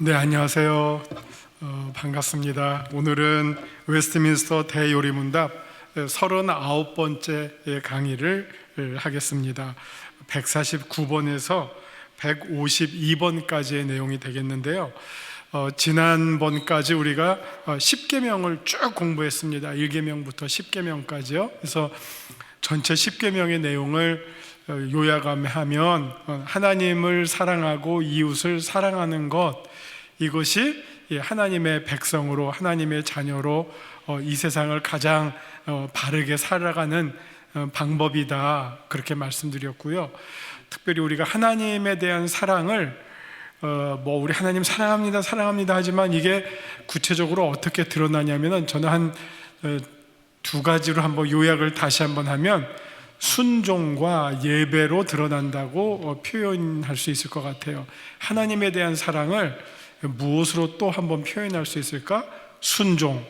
네, 안녕하세요. 반갑습니다. 오늘은 웨스트민스터 대요리문답 39번째 강의를 하겠습니다. 149번에서 152번까지의 내용이 되겠는데요. 지난번까지 우리가 10계명을 쭉 공부했습니다. 1계명부터 10계명까지요. 그래서 전체 10계명의 내용을 요약하면 하나님을 사랑하고 이웃을 사랑하는 것, 이것이 하나님의 백성으로, 하나님의 자녀로 이 세상을 가장 바르게 살아가는 방법이다, 그렇게 말씀드렸고요. 특별히 우리가 하나님에 대한 사랑을 우리 하나님 사랑합니다 사랑합니다 하지만 이게 구체적으로 어떻게 드러나냐면은, 저는 한 두 가지로 한번 요약을 다시 한번 하면 순종과 예배로 드러난다고 표현할 수 있을 것 같아요. 하나님에 대한 사랑을 무엇으로 또 한번 표현할 수 있을까? 순종,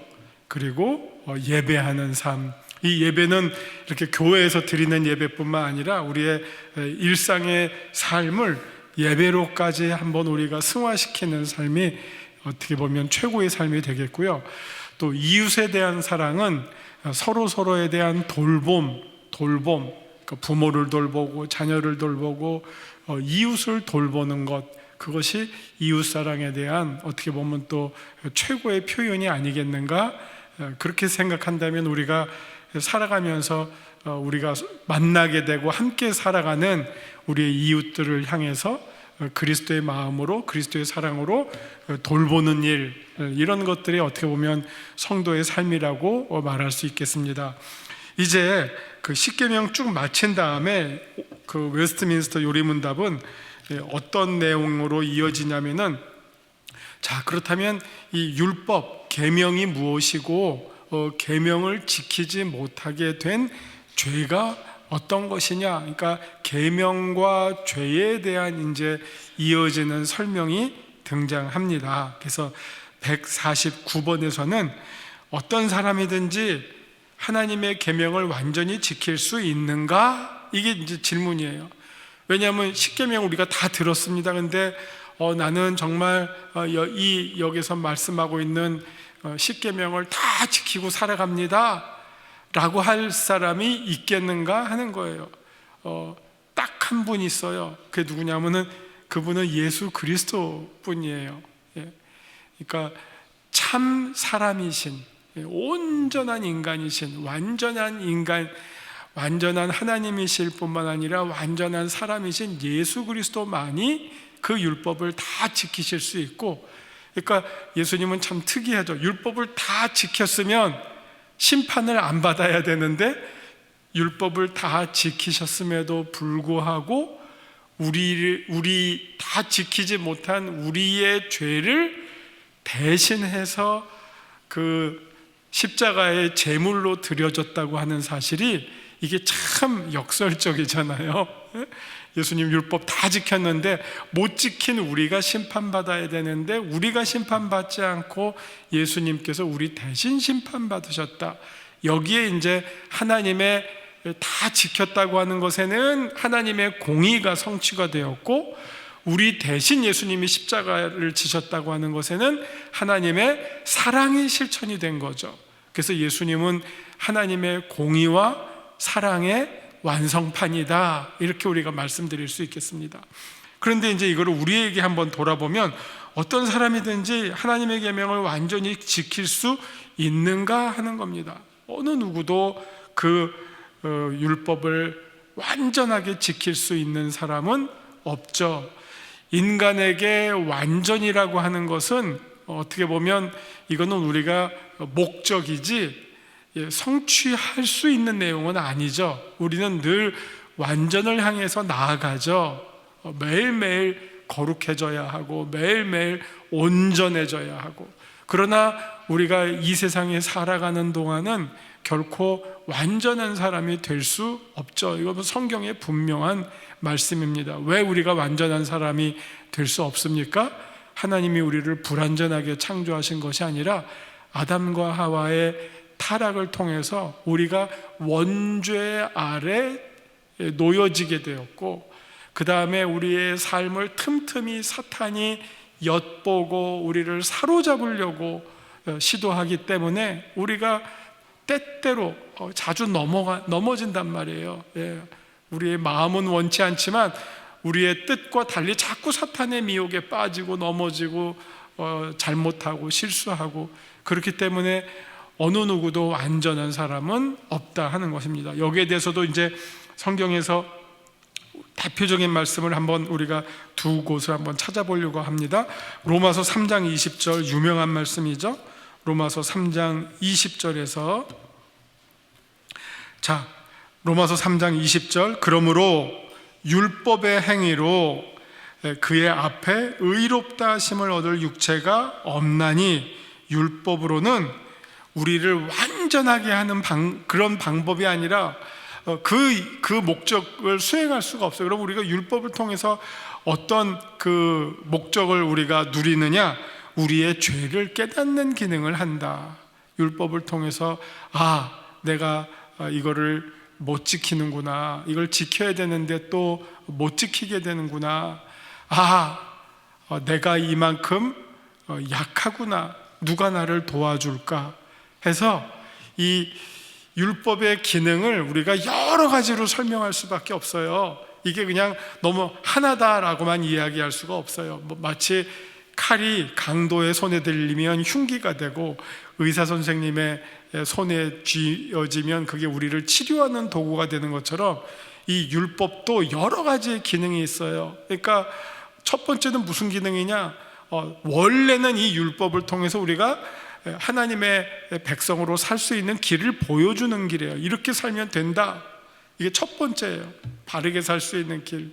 그리고 예배하는 삶. 이 예배는 이렇게 교회에서 드리는 예배뿐만 아니라 우리의 일상의 삶을 예배로까지 한번 우리가 승화시키는 삶이 어떻게 보면 최고의 삶이 되겠고요. 또 이웃에 대한 사랑은 서로에 대한 돌봄, 그러니까 부모를 돌보고 자녀를 돌보고 이웃을 돌보는 것, 그것이 이웃사랑에 대한 어떻게 보면 또 최고의 표현이 아니겠는가, 그렇게 생각한다면 우리가 살아가면서 우리가 만나게 되고 함께 살아가는 우리의 이웃들을 향해서 그리스도의 마음으로, 그리스도의 사랑으로 돌보는 일, 이런 것들이 어떻게 보면 성도의 삶이라고 말할 수 있겠습니다. 이제 그 10계명 쭉 마친 다음에 그 웨스트민스터 요리문답은 어떤 내용으로 이어지냐면은, 자, 그렇다면 이 율법, 계명이 무엇이고 계명을 지키지 못하게 된 죄가 어떤 것이냐, 그러니까 계명과 죄에 대한 이제 이어지는 설명이 등장합니다. 그래서 149번에서는 어떤 사람이든지 하나님의 계명을 완전히 지킬 수 있는가? 이게 이제 질문이에요. 왜냐하면 10계명 우리가 다 들었습니다. 근데 나는 정말 여기서 말씀하고 있는 10계명을 다 지키고 살아갑니다 라고 할 사람이 있겠는가 하는 거예요. 딱 한 분 있어요. 그게 누구냐면은 그분은 예수 그리스도 뿐이에요. 그러니까 참 사람이신, 온전한 인간이신, 완전한 인간, 완전한 하나님이실 뿐만 아니라 완전한 사람이신 예수 그리스도만이 그 율법을 다 지키실 수 있고, 그러니까 예수님은 참 특이하죠. 율법을 다 지켰으면 심판을 안 받아야 되는데 율법을 다 지키셨음에도 불구하고 우리 다 지키지 못한 우리의 죄를 대신해서 그 십자가의 제물로 드려졌다고 하는 사실이, 이게 참 역설적이잖아요. 예수님 율법 다 지켰는데 못 지킨 우리가 심판받아야 되는데 우리가 심판받지 않고 예수님께서 우리 대신 심판받으셨다. 여기에 이제 하나님의 다 지켰다고 하는 것에는 하나님의 공의가 성취가 되었고, 우리 대신 예수님이 십자가를 지셨다고 하는 것에는 하나님의 사랑이 실천이 된 거죠. 그래서 예수님은 하나님의 공의와 사랑의 완성판이다, 이렇게 우리가 말씀드릴 수 있겠습니다. 그런데 이제 이거를 우리에게 한번 돌아보면 어떤 사람이든지 하나님의 계명을 완전히 지킬 수 있는가 하는 겁니다. 어느 누구도 그 율법을 완전하게 지킬 수 있는 사람은 없죠. 인간에게 완전이라고 하는 것은 어떻게 보면 이거는 우리가 목적이지 성취할 수 있는 내용은 아니죠. 우리는 늘 완전을 향해서 나아가죠. 매일매일 거룩해져야 하고 매일매일 온전해져야 하고, 그러나 우리가 이 세상에 살아가는 동안은 결코 완전한 사람이 될 수 없죠. 이건 성경의 분명한 말씀입니다. 왜 우리가 완전한 사람이 될 수 없습니까? 하나님이 우리를 불완전하게 창조하신 것이 아니라 아담과 하와의 타락을 통해서 우리가 원죄 아래 놓여지게 되었고, 그 다음에 우리의 삶을 틈틈이 사탄이 엿보고 우리를 사로잡으려고 시도하기 때문에 우리가 때때로 자주 넘어진단 말이에요. 우리의 마음은 원치 않지만 우리의 뜻과 달리 자꾸 사탄의 미혹에 빠지고 넘어지고 잘못하고 실수하고, 그렇기 때문에 어느 누구도 완전한 사람은 없다 하는 것입니다. 여기에 대해서도 이제 성경에서 대표적인 말씀을 한번 우리가 두 곳을 한번 찾아보려고 합니다. 로마서 3장 20절 유명한 말씀이죠. 로마서 3장 20절에서 로마서 3장 20절, 그러므로 율법의 행위로 그의 앞에 의롭다 하심을 얻을 육체가 없나니 율법으로는 우리를 완전하게 하는 그런 방법이 아니라 그 목적을 수행할 수가 없어요. 그럼 우리가 율법을 통해서 어떤 그 목적을 우리가 누리느냐? 우리의 죄를 깨닫는 기능을 한다. 율법을 통해서 내가 이거를 못 지키는구나, 이걸 지켜야 되는데 또 못 지키게 되는구나, 내가 이만큼 약하구나, 누가 나를 도와줄까 해서 이 율법의 기능을 우리가 여러 가지로 설명할 수밖에 없어요. 이게 그냥 너무 하나다라고만 이야기할 수가 없어요. 마치 칼이 강도의 손에 들리면 흉기가 되고 의사 선생님의 손에 쥐어지면 그게 우리를 치료하는 도구가 되는 것처럼 이 율법도 여러 가지의 기능이 있어요. 그러니까 첫 번째는 무슨 기능이냐? 원래는 이 율법을 통해서 우리가 하나님의 백성으로 살 수 있는 길을 보여주는 길이에요. 이렇게 살면 된다, 이게 첫 번째예요. 바르게 살 수 있는 길,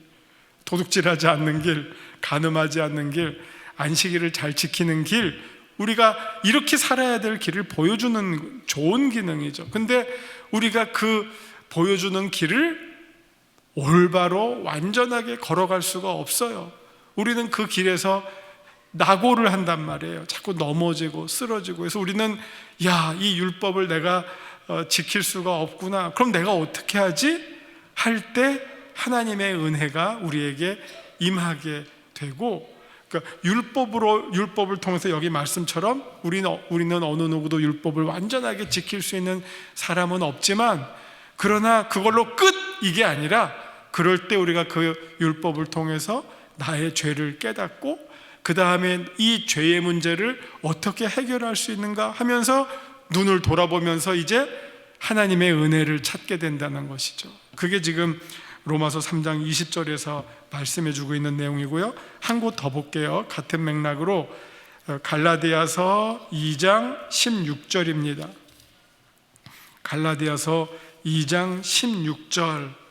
도둑질하지 않는 길, 간음하지 않는 길, 안식일을 잘 지키는 길, 우리가 이렇게 살아야 될 길을 보여주는 좋은 기능이죠. 근데 우리가 그 보여주는 길을 올바로 완전하게 걸어갈 수가 없어요. 우리는 그 길에서 낙오를 한단 말이에요. 자꾸 넘어지고 쓰러지고. 그래서 우리는 이 율법을 내가 지킬 수가 없구나, 그럼 내가 어떻게 하지? 할 때 하나님의 은혜가 우리에게 임하게 되고, 그러니까 율법을 통해서 여기 말씀처럼 우리는 어느 누구도 율법을 완전하게 지킬 수 있는 사람은 없지만, 그러나 그걸로 끝, 이게 아니라 그럴 때 우리가 그 율법을 통해서 나의 죄를 깨닫고 그 다음에 이 죄의 문제를 어떻게 해결할 수 있는가 하면서 눈을 돌아보면서 이제 하나님의 은혜를 찾게 된다는 것이죠. 그게 지금 로마서 3장 20절에서 말씀해 주고 있는 내용이고요. 한 곳 더 볼게요. 같은 맥락으로 갈라디아서 2장 16절입니다. 갈라디아서 2장 16절.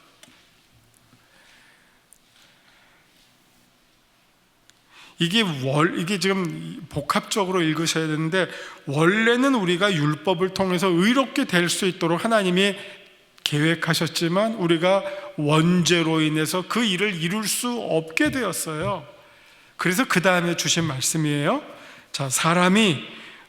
이게 지금 복합적으로 읽으셔야 되는데, 원래는 우리가 율법을 통해서 의롭게 될 수 있도록 하나님이 계획하셨지만 우리가 원죄로 인해서 그 일을 이룰 수 없게 되었어요. 그래서 그 다음에 주신 말씀이에요. 사람이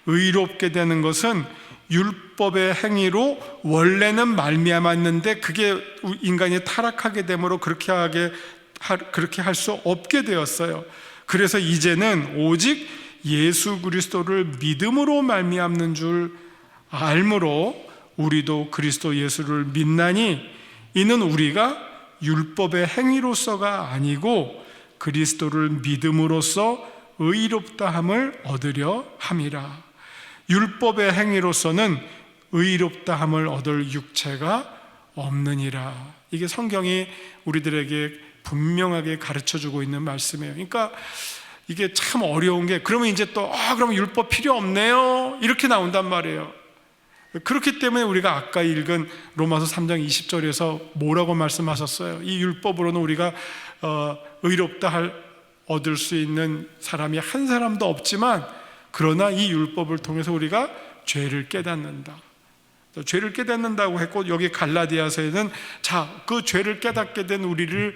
의롭게 되는 것은 율법의 행위로 원래는 말미암았는데 그게 인간이 타락하게 되므로 그렇게 할 수 없게 되었어요. 그래서 이제는 오직 예수 그리스도를 믿음으로 말미암는 줄 알므로 우리도 그리스도 예수를 믿나니, 이는 우리가 율법의 행위로서가 아니고 그리스도를 믿음으로써 의롭다함을 얻으려 함이라. 율법의 행위로서는 의롭다함을 얻을 육체가 없느니라. 이게 성경이 우리들에게 분명하게 가르쳐주고 있는 말씀이에요. 그러니까 이게 참 어려운 게, 그러면 이제 또 그러면 율법 필요 없네요, 이렇게 나온단 말이에요. 그렇기 때문에 우리가 아까 읽은 로마서 3장 20절에서 뭐라고 말씀하셨어요? 이 율법으로는 우리가 의롭다 얻을 수 있는 사람이 한 사람도 없지만, 그러나 이 율법을 통해서 우리가 죄를 깨닫는다. 죄를 깨닫는다고 했고, 여기 갈라디아서에는 그 죄를 깨닫게 된 우리를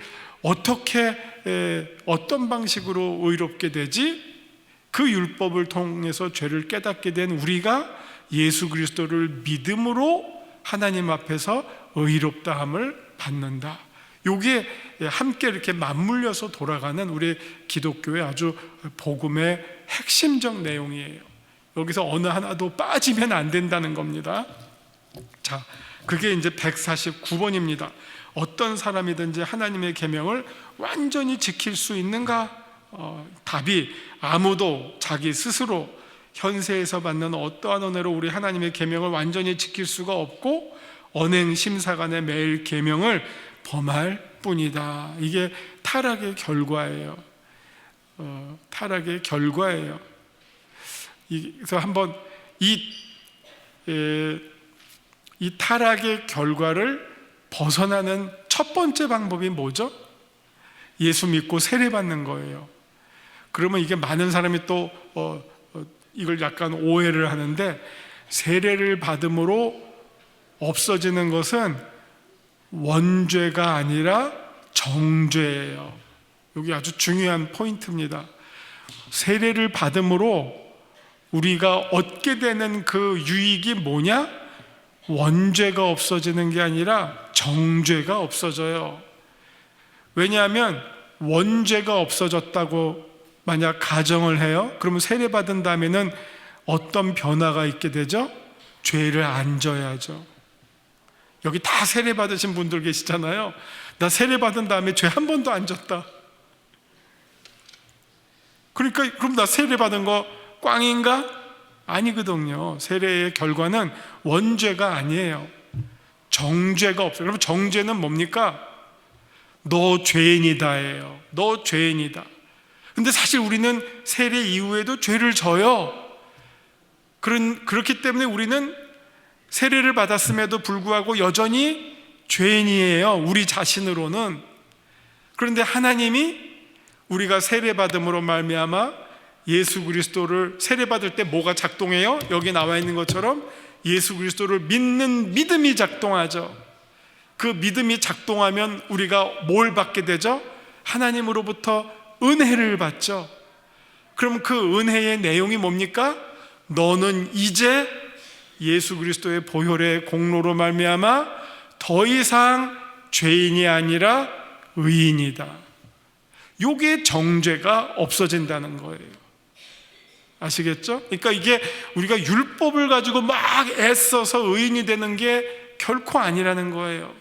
어떤 방식으로 의롭게 되지? 그 율법을 통해서 죄를 깨닫게 된 우리가 예수 그리스도를 믿음으로 하나님 앞에서 의롭다함을 받는다. 요게 함께 이렇게 맞물려서 돌아가는 우리 기독교의 아주 복음의 핵심적 내용이에요. 여기서 어느 하나도 빠지면 안 된다는 겁니다. 자, 그게 이제 149번입니다. 어떤 사람이든지 하나님의 계명을 완전히 지킬 수 있는가? 답이 아무도 자기 스스로 현세에서 받는 어떠한 은혜로 우리 하나님의 계명을 완전히 지킬 수가 없고 언행 심사간에 매일 계명을 범할 뿐이다. 이게 타락의 결과예요. 타락의 결과예요. 그래서 한번 이 타락의 결과를 벗어나는 첫 번째 방법이 뭐죠? 예수 믿고 세례받는 거예요. 그러면 이게 많은 사람이 또 이걸 약간 오해를 하는데, 세례를 받음으로 없어지는 것은 원죄가 아니라 정죄예요. 여기 아주 중요한 포인트입니다. 세례를 받음으로 우리가 얻게 되는 그 유익이 뭐냐? 원죄가 없어지는 게 아니라 정죄가 없어져요. 왜냐하면 원죄가 없어졌다고 만약 가정을 해요. 그러면 세례받은 다음에는 어떤 변화가 있게 되죠? 죄를 안 져야죠. 여기 다 세례받으신 분들 계시잖아요. 나 세례받은 다음에 죄 한 번도 안 졌다. 그러니까 그럼 나 세례받은 거 꽝인가? 아니거든요. 세례의 결과는 원죄가 아니에요. 정죄가 없어요. 여러분, 정죄는 뭡니까? 너 죄인이다예요. 너 죄인이다. 근데 사실 우리는 세례 이후에도 죄를 져요. 그렇기 때문에 우리는 세례를 받았음에도 불구하고 여전히 죄인이에요. 우리 자신으로는. 그런데 하나님이 우리가 세례받음으로 말미암아 예수 그리스도를 세례받을 때 뭐가 작동해요? 여기 나와 있는 것처럼 예수 그리스도를 믿는 믿음이 작동하죠. 그 믿음이 작동하면 우리가 뭘 받게 되죠? 하나님으로부터 은혜를 받죠. 그럼 그 은혜의 내용이 뭡니까? 너는 이제 예수 그리스도의 보혈의 공로로 말미암아 더 이상 죄인이 아니라 의인이다. 요게 정죄가 없어진다는 거예요. 아시겠죠? 그러니까 이게 우리가 율법을 가지고 막 애써서 의인이 되는 게 결코 아니라는 거예요.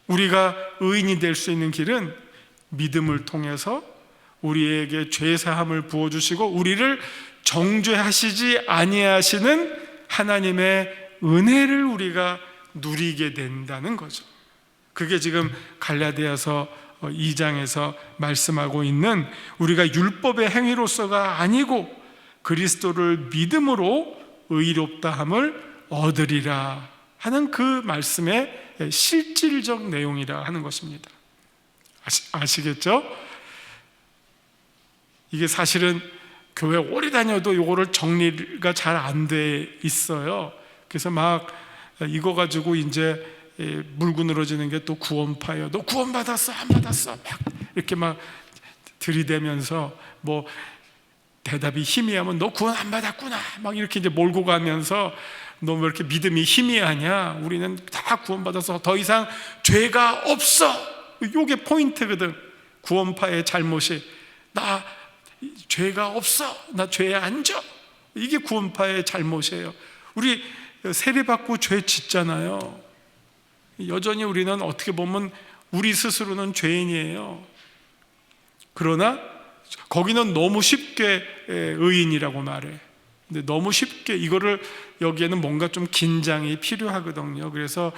우리가 의인이 될 수 있는 길은 믿음을 통해서 우리에게 죄사함을 부어주시고 우리를 정죄하시지 아니하시는 하나님의 은혜를 우리가 누리게 된다는 거죠. 그게 지금 갈라디아서 2장에서 말씀하고 있는, 우리가 율법의 행위로서가 아니고 그리스도를 믿음으로 의롭다함을 얻으리라 하는 그 말씀의 실질적 내용이라 하는 것입니다. 아시겠죠? 이게 사실은 교회 오래 다녀도 이거를 정리가 잘 안 돼 있어요. 그래서 막 이거 가지고 이제 물고 늘어지는 게 또 구원파예요. 너 구원 받았어? 안 받았어? 막 이렇게 막 들이대면서 뭐 대답이 희미하면 너 구원 안 받았구나 막 이렇게 이제 몰고 가면서 너 왜 이렇게 믿음이 희미하냐? 우리는 다 구원 받아서 더 이상 죄가 없어. 이게 포인트거든. 구원파의 잘못이 나 죄가 없어. 나 죄에 안 져. 이게 구원파의 잘못이에요. 우리 세례받고 죄 짓잖아요. 여전히 우리는 어떻게 보면 우리 스스로는 죄인이에요. 그러나 거기는 너무 쉽게 의인이라고 말해. 근데 너무 쉽게 이거를, 여기에는 뭔가 좀 긴장이 필요하거든요. 그래서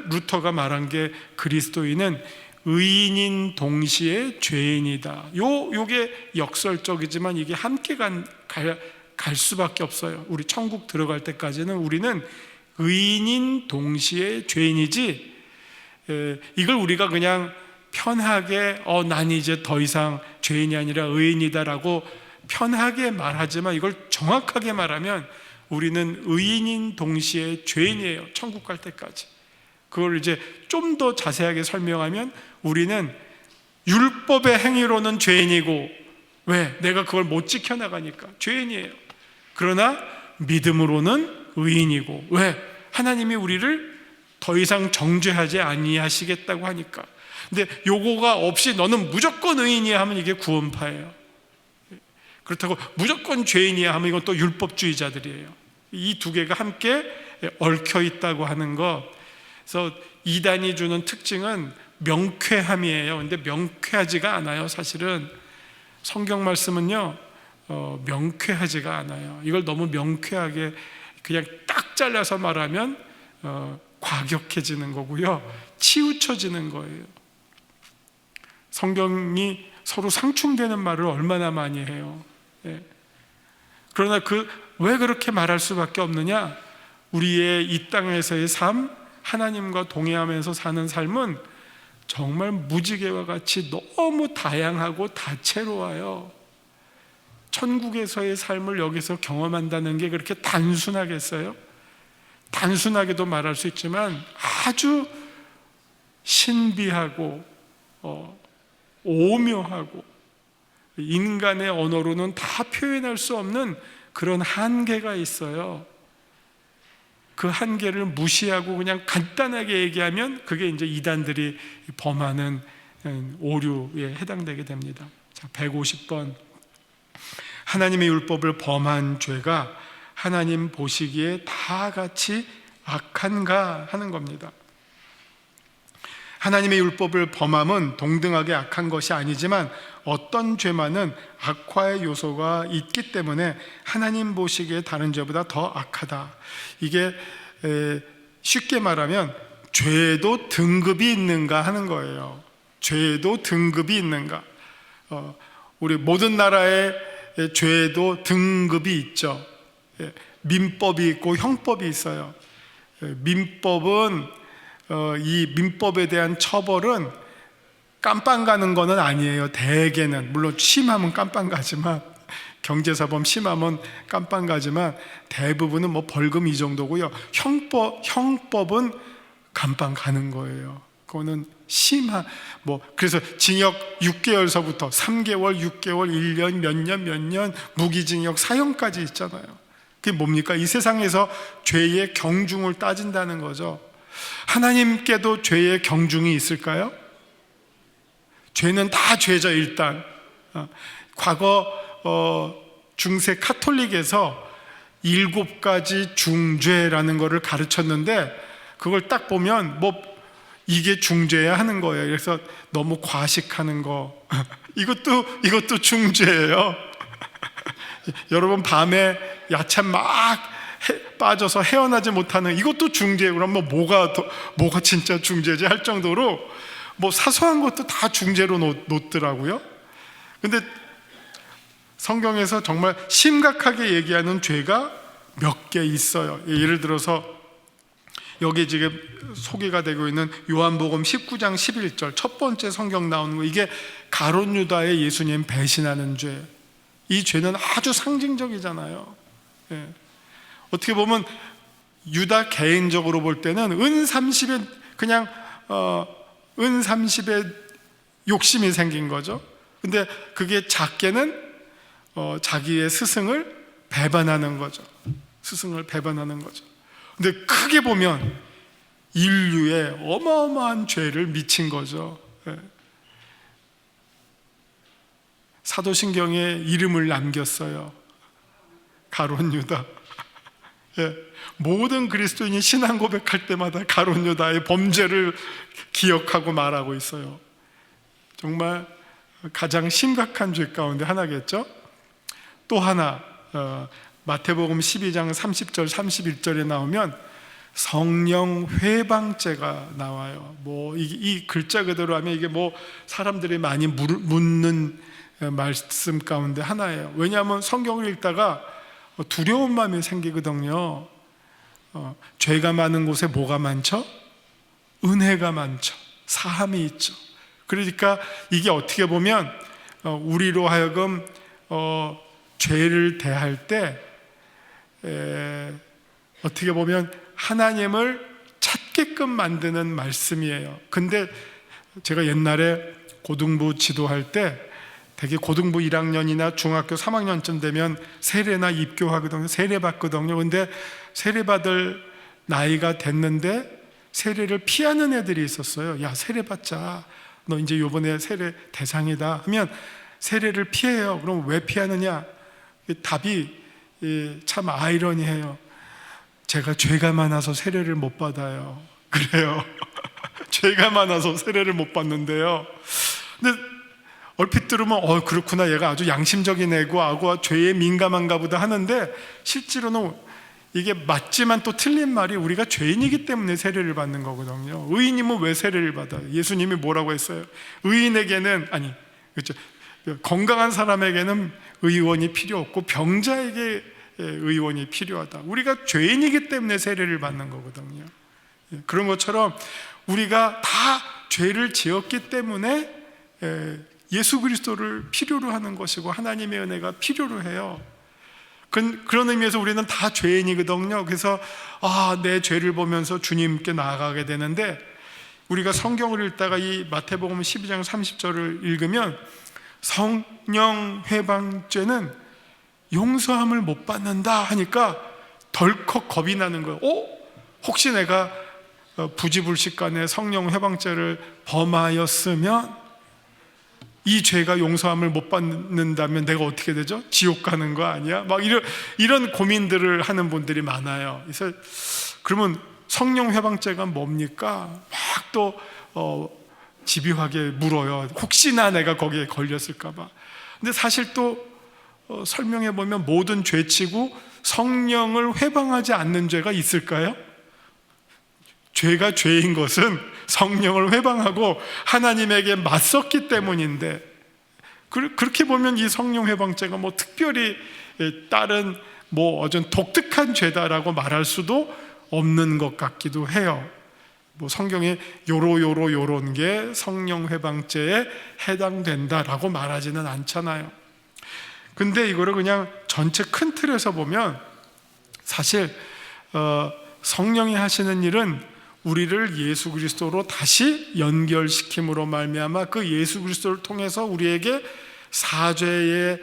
루터가 말한 게 그리스도인은 의인인 동시에 죄인이다. 요게 역설적이지만 이게 함께 갈 수밖에 없어요. 우리 천국 들어갈 때까지는 우리는 의인인 동시에 죄인이지, 이걸 우리가 그냥 편하게 난 이제 더 이상 죄인이 아니라 의인이다라고 편하게 말하지만, 이걸 정확하게 말하면 우리는 의인인 동시에 죄인이에요. 천국 갈 때까지. 그걸 이제 좀 더 자세하게 설명하면 우리는 율법의 행위로는 죄인이고, 왜? 내가 그걸 못 지켜나가니까 죄인이에요. 그러나 믿음으로는 의인이고, 왜? 하나님이 우리를 더 이상 정죄하지 아니하시겠다고 하니까. 근데 요거가 없이 너는 무조건 의인이야 하면 이게 구원파예요. 그렇다고 무조건 죄인이야 하면 이건 또 율법주의자들이에요. 이 두 개가 함께 얽혀 있다고 하는 것. 그래서 이단이 주는 특징은 명쾌함이에요. 근데 명쾌하지가 않아요. 사실은 성경 말씀은요, 명쾌하지가 않아요. 이걸 너무 명쾌하게 그냥 딱 잘라서 말하면 과격해지는 거고요, 치우쳐지는 거예요. 성경이 서로 상충되는 말을 얼마나 많이 해요. 그러나 왜 그렇게 말할 수밖에 없느냐? 우리의 이 땅에서의 삶, 하나님과 동행하면서 사는 삶은 정말 무지개와 같이 너무 다양하고 다채로워요. 천국에서의 삶을 여기서 경험한다는 게 그렇게 단순하겠어요? 단순하게도 말할 수 있지만 아주 신비하고 오묘하고 인간의 언어로는 다 표현할 수 없는 그런 한계가 있어요. 그 한계를 무시하고 그냥 간단하게 얘기하면 그게 이제 이단들이 범하는 오류에 해당되게 됩니다. 자, 150번. 하나님의 율법을 범한 죄가 하나님 보시기에 다 같이 악한가 하는 겁니다. 하나님의 율법을 범함은 동등하게 악한 것이 아니지만 어떤 죄만은 악화의 요소가 있기 때문에 하나님 보시기에 다른 죄보다 더 악하다. 이게 쉽게 말하면 죄도 등급이 있는가 하는 거예요. 죄도 등급이 있는가. 우리 모든 나라의 죄도 등급이 있죠. 민법이 있고 형법이 있어요. 민법은 이 민법에 대한 처벌은 깜빵 가는 거는 아니에요. 대개는, 물론 심하면 깜빵 가지만, 경제사범 심하면 깜빵 가지만 대부분은 뭐 벌금 이 정도고요. 형법은 감방 가는 거예요. 그거는 그래서 징역 6개월서부터 3개월, 6개월, 1년, 몇 년, 무기징역, 사형까지 있잖아요. 그게 뭡니까? 이 세상에서 죄의 경중을 따진다는 거죠. 하나님께도 죄의 경중이 있을까요? 죄는 다 죄죠. 일단 과거 중세 카톨릭에서 7가지 중죄라는 것을 가르쳤는데 그걸 딱 보면 이게 중죄야 하는 거예요. 그래서 너무 과식하는 거 이것도 중죄예요. 여러분 밤에 야참 막 빠져서 헤어나지 못하는 이것도 중죄예요. 그럼 뭐가 진짜 중죄지 할 정도로 사소한 것도 다 중죄로 놓더라고요. 근데 성경에서 정말 심각하게 얘기하는 죄가 몇 개 있어요. 예를 들어서 여기 지금 소개가 되고 있는 요한복음 19장 11절 첫 번째 성경 나오는 거, 이게 가룟 유다의 예수님 배신하는 죄. 이 죄는 아주 상징적이잖아요. 어떻게 보면 유다 개인적으로 볼 때는 은 30에 그냥 은 30에 욕심이 생긴 거죠. 근데 그게 작게는 자기의 스승을 배반하는 거죠. 스승을 배반하는 거죠. 근데 크게 보면 인류에 어마어마한 죄를 미친 거죠. 사도신경에 이름을 남겼어요. 가룟 유다. 모든 그리스도인이 신앙 고백할 때마다 가룟 유다의 범죄를 기억하고 말하고 있어요. 정말 가장 심각한 죄 가운데 하나겠죠. 또 하나, 마태복음 12장 30절 31절에 나오면 성령 회방죄가 나와요. 이 글자 그대로 하면 이게 사람들이 많이 묻는 말씀 가운데 하나예요. 왜냐하면 성경을 읽다가 두려운 마음이 생기거든요. 죄가 많은 곳에 뭐가 많죠? 은혜가 많죠. 사함이 있죠. 그러니까 이게 어떻게 보면 우리로 하여금 죄를 대할 때 어떻게 보면 하나님을 찾게끔 만드는 말씀이에요. 근데 제가 옛날에 고등부 지도할 때 되게 고등부 1학년이나 중학교 3학년쯤 되면 세례나 입교하거든요. 세례 받거든요. 근데 세례 받을 나이가 됐는데 세례를 피하는 애들이 있었어요. 야, 세례 받자. 너 이제 요번에 세례 대상이다 하면 세례를 피해요. 그럼 왜 피하느냐? 답이 참 아이러니해요. 제가 죄가 많아서 세례를 못 받아요. 그래요. 죄가 많아서 세례를 못 받는데요. 근데 얼핏 들으면 그렇구나, 얘가 아주 양심적인 애고 죄에 민감한가 보다 하는데, 실제로는 이게 맞지만 또 틀린 말이, 우리가 죄인이기 때문에 세례를 받는 거거든요. 의인이면 왜 세례를 받아요? 예수님이 뭐라고 했어요? 의인에게는, 그렇죠, 건강한 사람에게는 의원이 필요 없고 병자에게 의원이 필요하다. 우리가 죄인이기 때문에 세례를 받는 거거든요. 그런 것처럼 우리가 다 죄를 지었기 때문에 예수 그리스도를 필요로 하는 것이고 하나님의 은혜가 필요로 해요. 그런 의미에서 우리는 다 죄인이거든요. 그래서 내 죄를 보면서 주님께 나아가게 되는데, 우리가 성경을 읽다가 이 마태복음 12장 30절을 읽으면 성령 회방죄는 용서함을 못 받는다 하니까 덜컥 겁이 나는 거예요. 혹시 내가 부지불식간에 성령 회방죄를 범하였으면, 이 죄가 용서함을 못 받는다면 내가 어떻게 되죠? 지옥 가는 거 아니야? 막 이런 고민들을 하는 분들이 많아요. 그래서 그러면 성령 회방죄가 뭡니까? 막 또 집요하게 물어요. 혹시나 내가 거기에 걸렸을까 봐. 근데 사실 또 설명해 보면 모든 죄치고 성령을 회방하지 않는 죄가 있을까요? 죄가 죄인 것은 성령을 회방하고 하나님에게 맞섰기 때문인데, 그렇게 보면 이 성령 회방죄가 뭐 특별히 다른 어떤 독특한 죄다라고 말할 수도 없는 것 같기도 해요. 성경에 요런 게 성령 회방죄에 해당된다라고 말하지는 않잖아요. 근데 이거를 그냥 전체 큰 틀에서 보면 사실 성령이 하시는 일은 우리를 예수 그리스도로 다시 연결시킴으로 말미암아 그 예수 그리스도를 통해서 우리에게 사죄의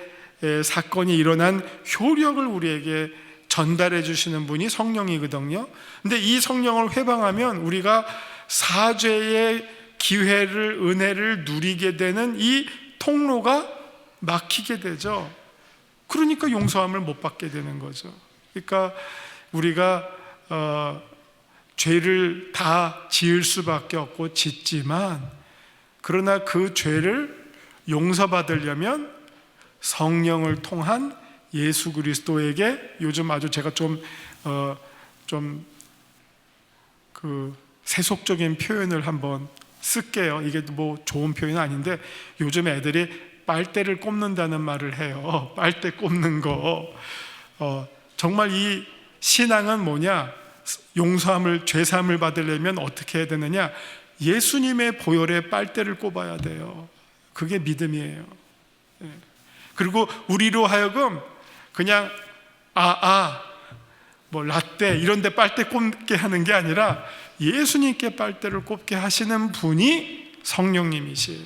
사건이 일어난 효력을 우리에게 전달해 주시는 분이 성령이거든요. 근데 이 성령을 회방하면 우리가 사죄의 기회를, 은혜를 누리게 되는 이 통로가 막히게 되죠. 그러니까 용서함을 못 받게 되는 거죠. 그러니까 우리가 죄를 다 지을 수밖에 없고 짓지만, 그러나 그 죄를 용서받으려면 성령을 통한 예수 그리스도에게, 요즘 아주 제가 좀 세속적인 표현을 한번 쓸게요. 이게 좋은 표현은 아닌데, 요즘 애들이 빨대를 꼽는다는 말을 해요. 빨대 꼽는 거. 정말 이 신앙은 뭐냐? 용서함을, 죄사함을 받으려면 어떻게 해야 되느냐? 예수님의 보혈에 빨대를 꼽아야 돼요. 그게 믿음이에요. 그리고 우리로 하여금 그냥 라떼 이런 데 빨대 꼽게 하는 게 아니라 예수님께 빨대를 꼽게 하시는 분이 성령님이세요.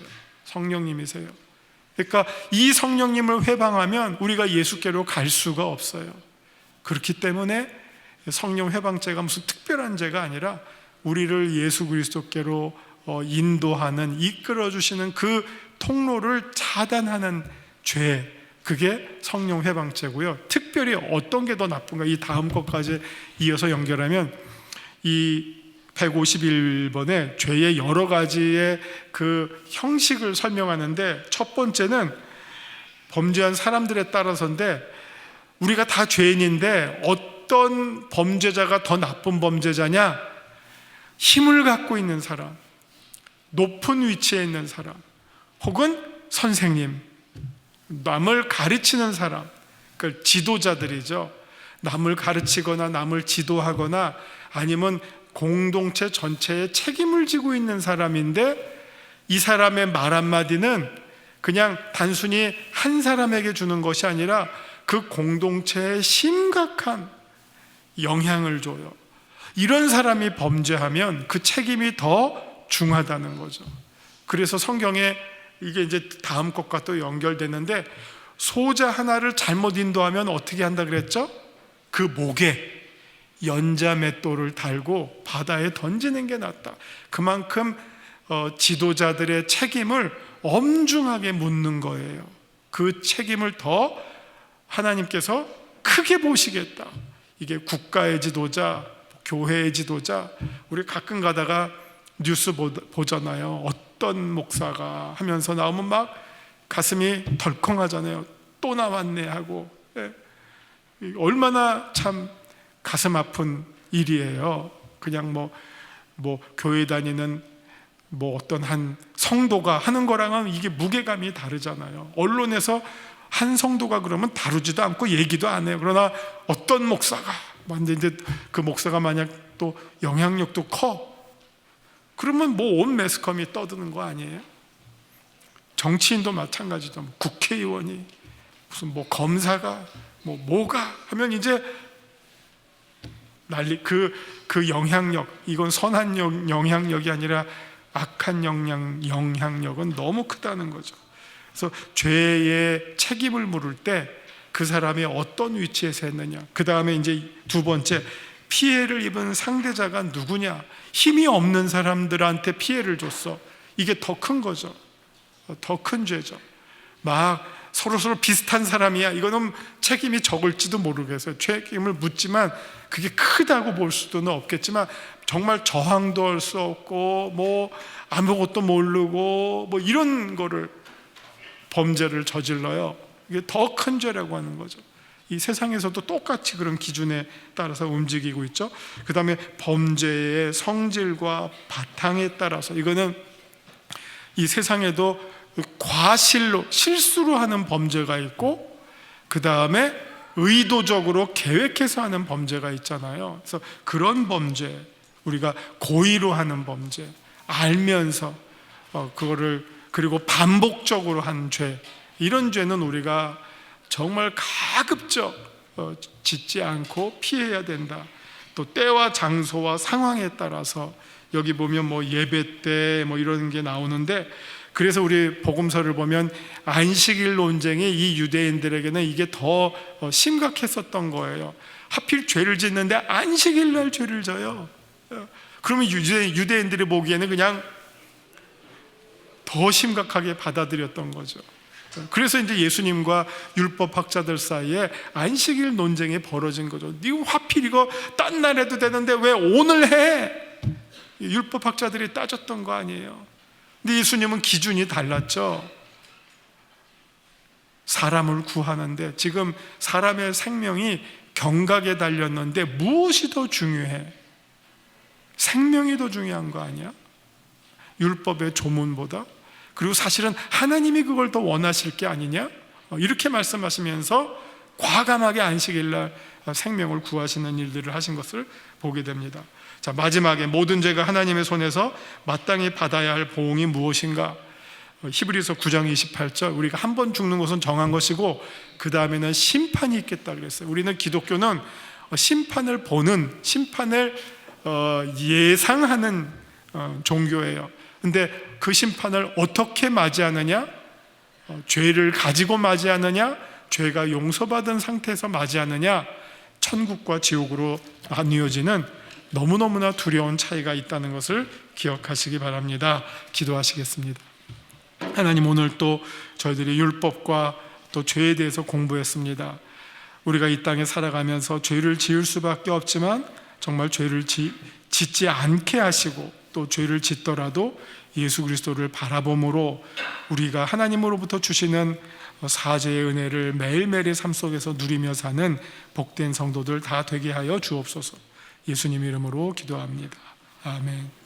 그러니까 이 성령님을 회방하면 우리가 예수께로 갈 수가 없어요. 그렇기 때문에 성령 회방죄가 무슨 특별한 죄가 아니라 우리를 예수 그리스도께로 인도하는, 이끌어주시는 그 통로를 차단하는 죄, 그게 성령 회방죄고요. 특별히 어떤 게 더 나쁜가, 이 다음 것까지 이어서 연결하면 이 151번에 죄의 여러 가지의 그 형식을 설명하는데, 첫 번째는 범죄한 사람들에 따라서인데, 우리가 다 죄인인데 어떤 범죄자가 더 나쁜 범죄자냐? 힘을 갖고 있는 사람, 높은 위치에 있는 사람, 혹은 선생님, 남을 가르치는 사람, 그러니까 지도자들이죠. 남을 가르치거나 남을 지도하거나 아니면 공동체 전체에 책임을 지고 있는 사람인데, 이 사람의 말 한마디는 그냥 단순히 한 사람에게 주는 것이 아니라 그 공동체에 심각한 영향을 줘요. 이런 사람이 범죄하면 그 책임이 더 중하다는 거죠. 그래서 성경에 이게 이제 다음 것과 또 연결되는데, 소자 하나를 잘못 인도하면 어떻게 한다 그랬죠? 그 목에 연자맷돌을 달고 바다에 던지는 게 낫다. 그만큼 지도자들의 책임을 엄중하게 묻는 거예요. 그 책임을 더 하나님께서 크게 보시겠다. 이게 국가의 지도자, 교회의 지도자, 우리 가끔 가다가 뉴스 보잖아요. 어떤 목사가 하면서 나오면 막 가슴이 덜컹하잖아요. 또 나왔네 하고. 얼마나 참 가슴 아픈 일이에요. 그냥 뭐 교회 다니는 어떤 한 성도가 하는 거랑은 이게 무게감이 다르잖아요. 언론에서 한 성도가 그러면 다루지도 않고 얘기도 안 해요. 그러나 어떤 목사가, 이제 그 목사가 만약 또 영향력도 커, 그러면 온 매스컴이 떠드는 거 아니에요? 정치인도 마찬가지죠. 국회의원이 무슨 검사가 뭐가 하면 이제 난리. 그 영향력, 이건 선한 영향력이 아니라 악한 영향력은 너무 크다는 거죠. 그래서 죄의 책임을 물을 때 그 사람이 어떤 위치에서 했느냐, 그 다음에 이제 두 번째, 피해를 입은 상대자가 누구냐. 힘이 없는 사람들한테 피해를 줬어. 이게 더 큰 거죠. 더 큰 죄죠. 막 서로 비슷한 사람이야, 이거는 책임이 적을지도 모르겠어요. 책임을 묻지만 그게 크다고 볼 수는 없겠지만, 정말 저항도 할 수 없고 아무것도 모르고 이런 거를, 범죄를 저질러요. 이게 더 큰 죄라고 하는 거죠. 이 세상에서도 똑같이 그런 기준에 따라서 움직이고 있죠. 그 다음에 범죄의 성질과 바탕에 따라서, 이거는 이 세상에도 과실로, 실수로 하는 범죄가 있고, 그 다음에 의도적으로 계획해서 하는 범죄가 있잖아요. 그래서 그런 범죄, 우리가 고의로 하는 범죄, 알면서 그거를, 그리고 반복적으로 한 죄, 이런 죄는 우리가 정말 가급적 짓지 않고 피해야 된다. 또 때와 장소와 상황에 따라서, 여기 보면 예배 때 이런 게 나오는데, 그래서 우리 복음서를 보면 안식일 논쟁이 이 유대인들에게는 이게 더 심각했었던 거예요. 하필 죄를 짓는데 안식일 날 죄를 져요. 그러면 유대인들이 보기에는 그냥 더 심각하게 받아들였던 거죠. 그래서 이제 예수님과 율법학자들 사이에 안식일 논쟁이 벌어진 거죠. 이거 하필 이거 딴 날 해도 되는데 왜 오늘 해? 율법학자들이 따졌던 거 아니에요. 근데 예수님은 기준이 달랐죠. 사람을 구하는데, 지금 사람의 생명이 경각에 달렸는데 무엇이 더 중요해? 생명이 더 중요한 거 아니야? 율법의 조문보다? 그리고 사실은 하나님이 그걸 더 원하실 게 아니냐? 이렇게 말씀하시면서 과감하게 안식일날 생명을 구하시는 일들을 하신 것을 보게 됩니다. 자, 마지막에 모든 죄가 하나님의 손에서 마땅히 받아야 할 보응이 무엇인가? 히브리서 9장 28절, 우리가 한 번 죽는 것은 정한 것이고 그 다음에는 심판이 있겠다 그랬어요. 우리는 기독교는 심판을 보는, 심판을 예상하는 종교예요. 근데 그 심판을 어떻게 맞이하느냐? 죄를 가지고 맞이하느냐? 죄가 용서받은 상태에서 맞이하느냐? 천국과 지옥으로 나뉘어지는 너무너무나 두려운 차이가 있다는 것을 기억하시기 바랍니다. 기도하시겠습니다. 하나님, 오늘 또 저희들이 율법과 또 죄에 대해서 공부했습니다. 우리가 이 땅에 살아가면서 죄를 지을 수밖에 없지만 정말 죄를 짓지 않게 하시고, 또 죄를 짓더라도 예수 그리스도를 바라봄으로 우리가 하나님으로부터 주시는 사죄의 은혜를 매일매일의 삶 속에서 누리며 사는 복된 성도들 다 되게 하여 주옵소서. 예수님 이름으로 기도합니다. 아멘.